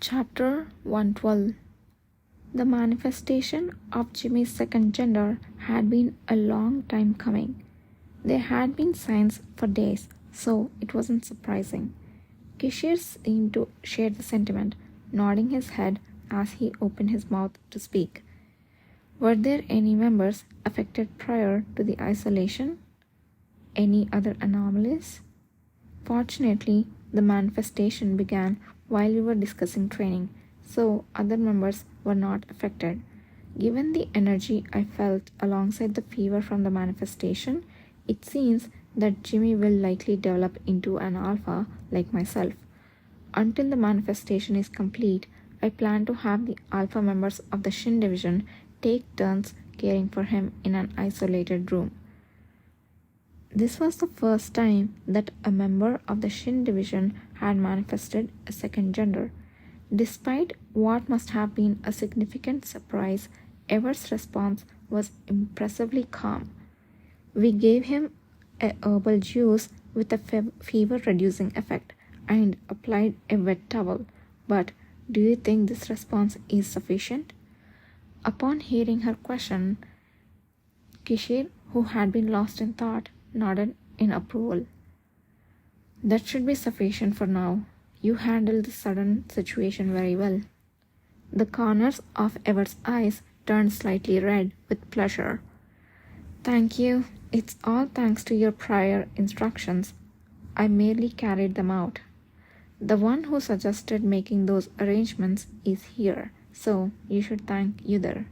Chapter 112. The manifestation of Jimmy's second gender had been a long time coming. There had been signs for days, so it wasn't surprising. Kishir seemed to share the sentiment, nodding his head as he opened his mouth to speak. Were there any members affected prior to the isolation? Any other anomalies? Fortunately, the manifestation began while we were discussing training, so other members were not affected. Given the energy I felt alongside the fever from the manifestation, it seems that Jimmy will likely develop into an alpha like myself. Until the manifestation is complete, I plan to have the alpha members of the Shin division take turns caring for him in an isolated room. This was the first time that a member of the Shin division had manifested a second gender. Despite what must have been a significant surprise, Ever's response was impressively calm. We gave him a herbal juice with a fever-reducing effect and applied a wet towel. But do you think this response is sufficient? Upon hearing her question, Kishir, who had been lost in thought, nodded in approval. That should be sufficient for now. You handled the sudden situation very well. The corners of Ever's eyes turned slightly red with pleasure. Thank you. It's all thanks to your prior instructions. I merely carried them out. The one who suggested making those arrangements is here, so you should thank Yudhir.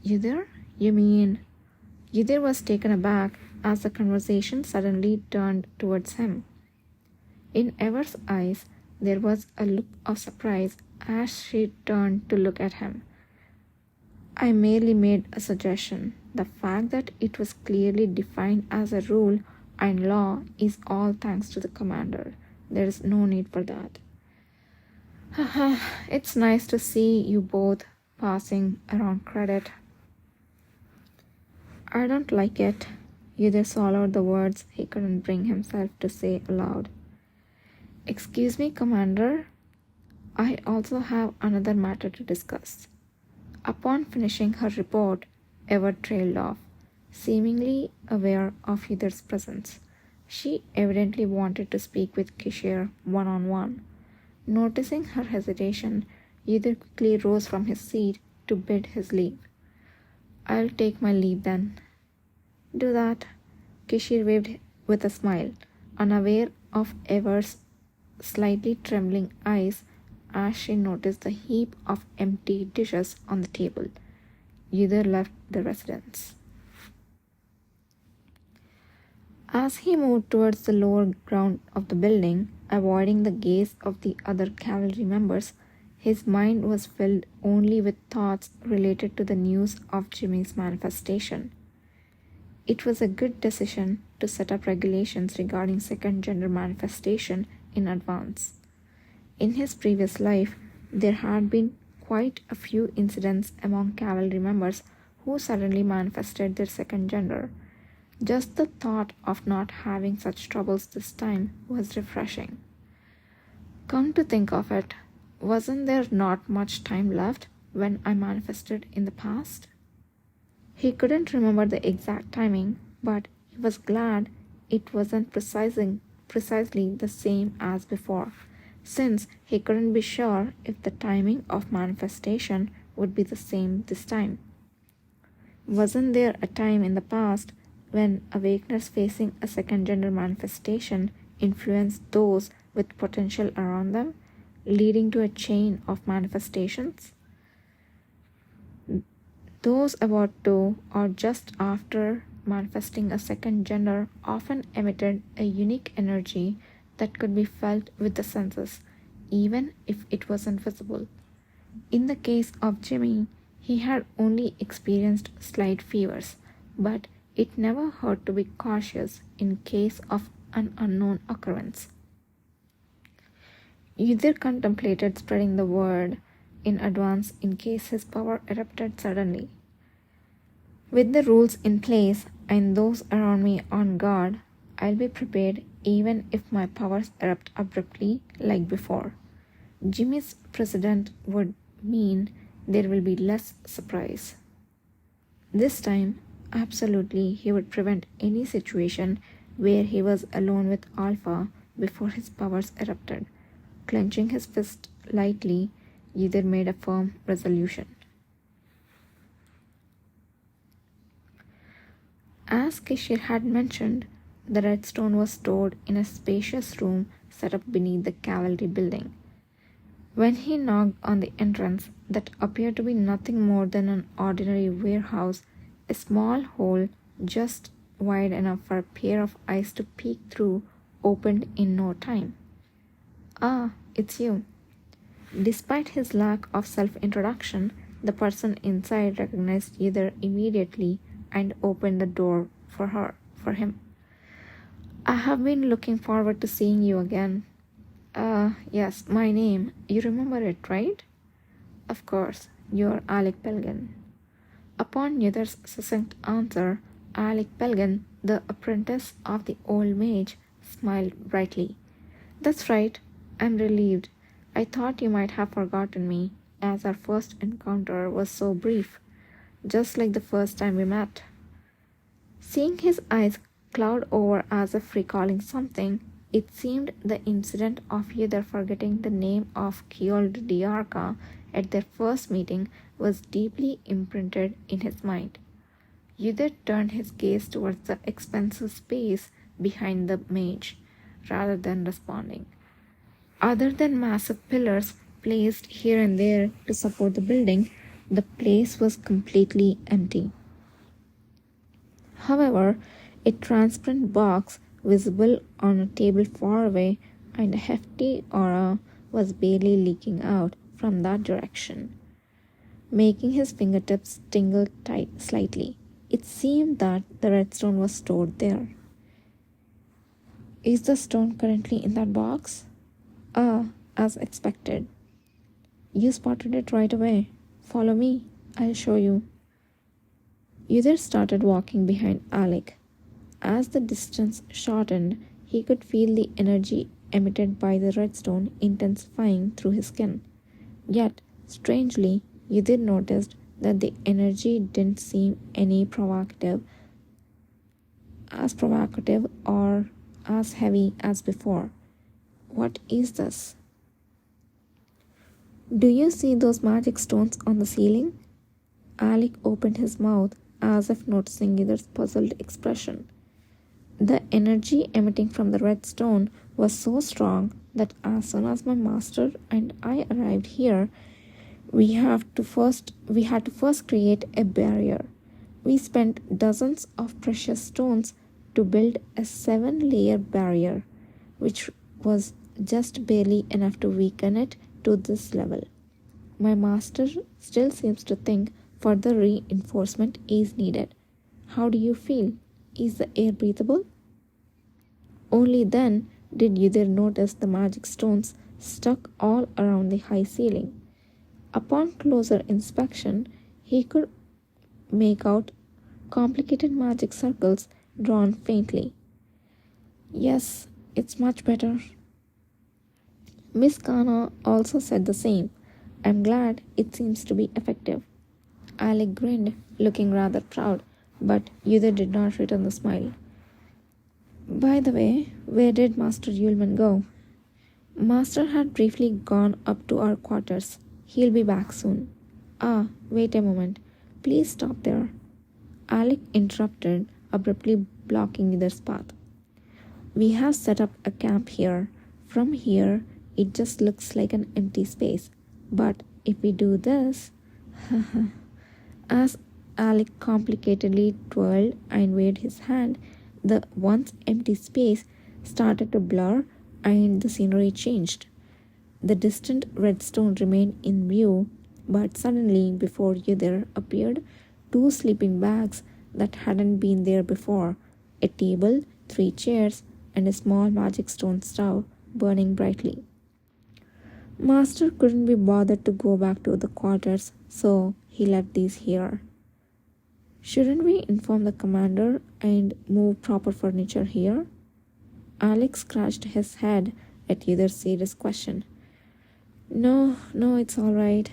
Yudhir? You mean? Yudhir was taken aback as the conversation suddenly turned towards him. In Ever's eyes, there was a look of surprise as she turned to look at him. I merely made a suggestion. The fact that it was clearly defined as a rule and law is all thanks to the commander. There is no need for that. Haha, it's nice to see you both passing around credit. I don't like it. Yudhir swallowed the words he couldn't bring himself to say aloud. Excuse me, Commander. I also have another matter to discuss. Upon finishing her report, Ever trailed off, seemingly aware of Yudhir's presence. She evidently wanted to speak with Kishir one-on-one. Noticing her hesitation, Yudhir quickly rose from his seat to bid his leave. I'll take my leave then. Do that. Kishir waved with a smile, unaware of Ever's slightly trembling eyes as she noticed the heap of empty dishes on the table. Yudhir left the residence. As he moved towards the lower ground of the building, avoiding the gaze of the other cavalry members, his mind was filled only with thoughts related to the news of Jimmy's manifestation. It was a good decision to set up regulations regarding second gender manifestation in advance. In his previous life, there had been quite a few incidents among cavalry members who suddenly manifested their second gender. Just the thought of not having such troubles this time was refreshing. Come to think of it, wasn't there not much time left when I manifested in the past? He couldn't remember the exact timing, but he was glad it wasn't precisely the same as before, since he couldn't be sure if the timing of manifestation would be the same this time. Wasn't there a time in the past when awakeners facing a second gender manifestation influenced those with potential around them, leading to a chain of manifestations? Those about to or just after manifesting a second gender often emitted a unique energy that could be felt with the senses, even if it wasn't visible. In the case of Jimmy, he had only experienced slight fevers, but it never hurt to be cautious in case of an unknown occurrence. Yudhir contemplated spreading the word in advance in case his power erupted suddenly. With the rules in place and those around me on guard, I'll be prepared even if my powers erupt abruptly like before. Jimmy's president would mean there will be less surprise. This time, absolutely, he would prevent any situation where he was alone with Alpha before his powers erupted. Clenching his fist lightly, Ydir made a firm resolution. As Kishir had mentioned, the redstone was stored in a spacious room set up beneath the cavalry building. When he knocked on the entrance, that appeared to be nothing more than an ordinary warehouse, a small hole just wide enough for a pair of eyes to peek through opened in no time. "Ah, it's you." Despite his lack of self-introduction, the person inside recognized Ydir immediately and opened the door for him. "I have been looking forward to seeing you again." Yes, my name. You remember it, right?" "Of course, you're Alec Pelgan." Upon Ydir's succinct answer, Alec Pelgan, the apprentice of the old mage, smiled brightly. "That's right. I'm relieved. I thought you might have forgotten me, as our first encounter was so brief, just like the first time we met." Seeing his eyes cloud over as if recalling something, it seemed the incident of Ydir forgetting the name of Kjolde Diarca at their first meeting was deeply imprinted in his mind. Ydir turned his gaze towards the expensive space behind the mage, rather than responding. Other than massive pillars placed here and there to support the building, the place was completely empty. However, a transparent box visible on a table far away and a hefty aura was barely leaking out from that direction, making his fingertips tingle slightly. It seemed that the redstone was stored there. "Is the stone currently in that box?" "Ah, as expected." "You spotted it right away. Follow me. I'll show you." Ydir started walking behind Alec. As the distance shortened, he could feel the energy emitted by the redstone intensifying through his skin. Yet, strangely, Ydir noticed that the energy didn't seem as provocative or as heavy as before. "What is this?" "Do you see those magic stones on the ceiling?" Alec opened his mouth as if noticing Ydir's puzzled expression. The energy emitting from the red stone was so strong that as soon as my master and I arrived here, we had to first create a barrier. We spent dozens of precious stones to build a 7-layer barrier, which was just barely enough to weaken it to this level. My master still seems to think further reinforcement is needed. How do you feel? Is the air breathable?" Only then did Ydir notice the magic stones stuck all around the high ceiling. Upon closer inspection, he could make out complicated magic circles drawn faintly. "Yes, it's much better." Miss Kana also said the same. "I'm glad it seems to be effective." Alec grinned, looking rather proud, but Ydir did not return the smile. "By the way, where did Master Yulman go?" "Master had briefly gone up to our quarters. He'll be back soon." "Ah, wait a moment. Please stop there." Alec interrupted, abruptly blocking Ydir's path. "We have set up a camp here. From here, it just looks like an empty space. But if we do this..." As Alec complicatedly twirled and waved his hand, the once empty space started to blur and the scenery changed. The distant redstone remained in view, but suddenly before Ydir appeared 2 sleeping bags that hadn't been there before, a table, 3 chairs, and a small magic stone stove burning brightly. Master couldn't be bothered to go back to the quarters, so he left these here. "Shouldn't we inform the commander and move proper furniture here?" Alex scratched his head at Ydir's serious question. No, no, it's all right.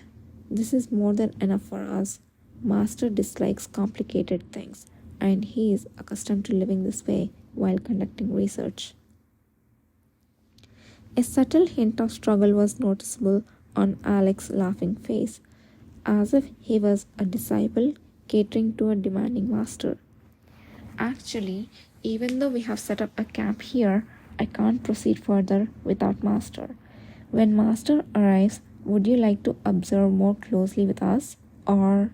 This is more than enough for us. Master dislikes complicated things, and he is accustomed to living this way while conducting research. A subtle hint of struggle was noticeable on Alec's laughing face, as if he was a disciple catering to a demanding master. Actually, even though we have set up a camp here, I can't proceed further without Master. When Master arrives, would you like to observe more closely with us? Or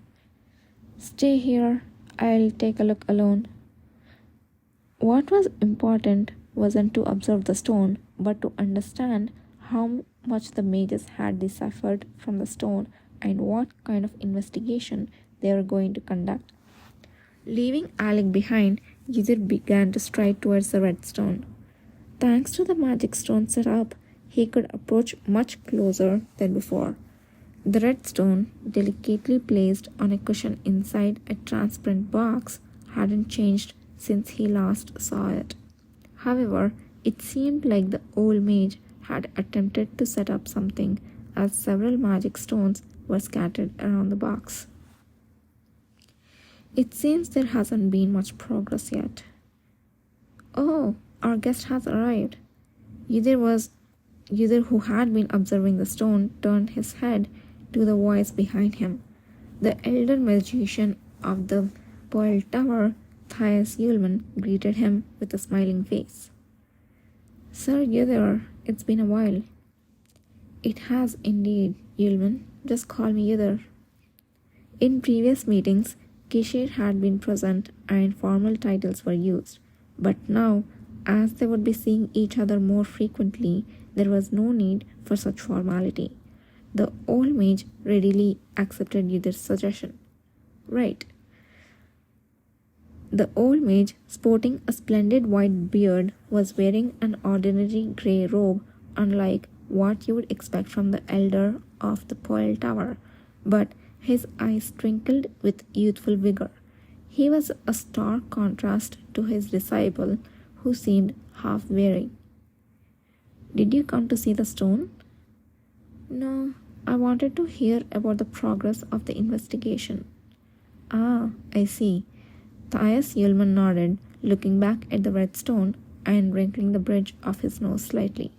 stay here, I'll take a look alone. What was important wasn't to observe the stone, but to understand how much the mages had deciphered from the stone and what kind of investigation they were going to conduct. Leaving Alec behind, Yuzir began to stride towards the red stone. Thanks to the magic stone set up, he could approach much closer than before. The red stone, delicately placed on a cushion inside a transparent box, hadn't changed since he last saw it. However, it seemed like the old mage had attempted to set up something, as several magic stones were scattered around the box. It seems there hasn't been much progress yet. Oh, our guest has arrived. Yuzir, who had been observing the stone, turned his head to the voice behind him. The elder magician of the Pearl Tower, Thias Yulman, greeted him with a smiling face. Sir Yuzir, it's been a while. It has indeed, Yulman. Just call me Yuzir. In previous meetings, Kishir had been present and formal titles were used, but now, as they would be seeing each other more frequently, there was no need for such formality. The old mage readily accepted Yuzir's suggestion. Right. The old mage, sporting a splendid white beard, was wearing an ordinary grey robe, unlike what you would expect from the elder of the Pearl Tower, but his eyes twinkled with youthful vigor. He was a stark contrast to his disciple, who seemed half weary. Did you come to see the stone? No, I wanted to hear about the progress of the investigation. Ah, I see. Thias Yulman nodded, looking back at the red stone and wrinkling the bridge of his nose slightly.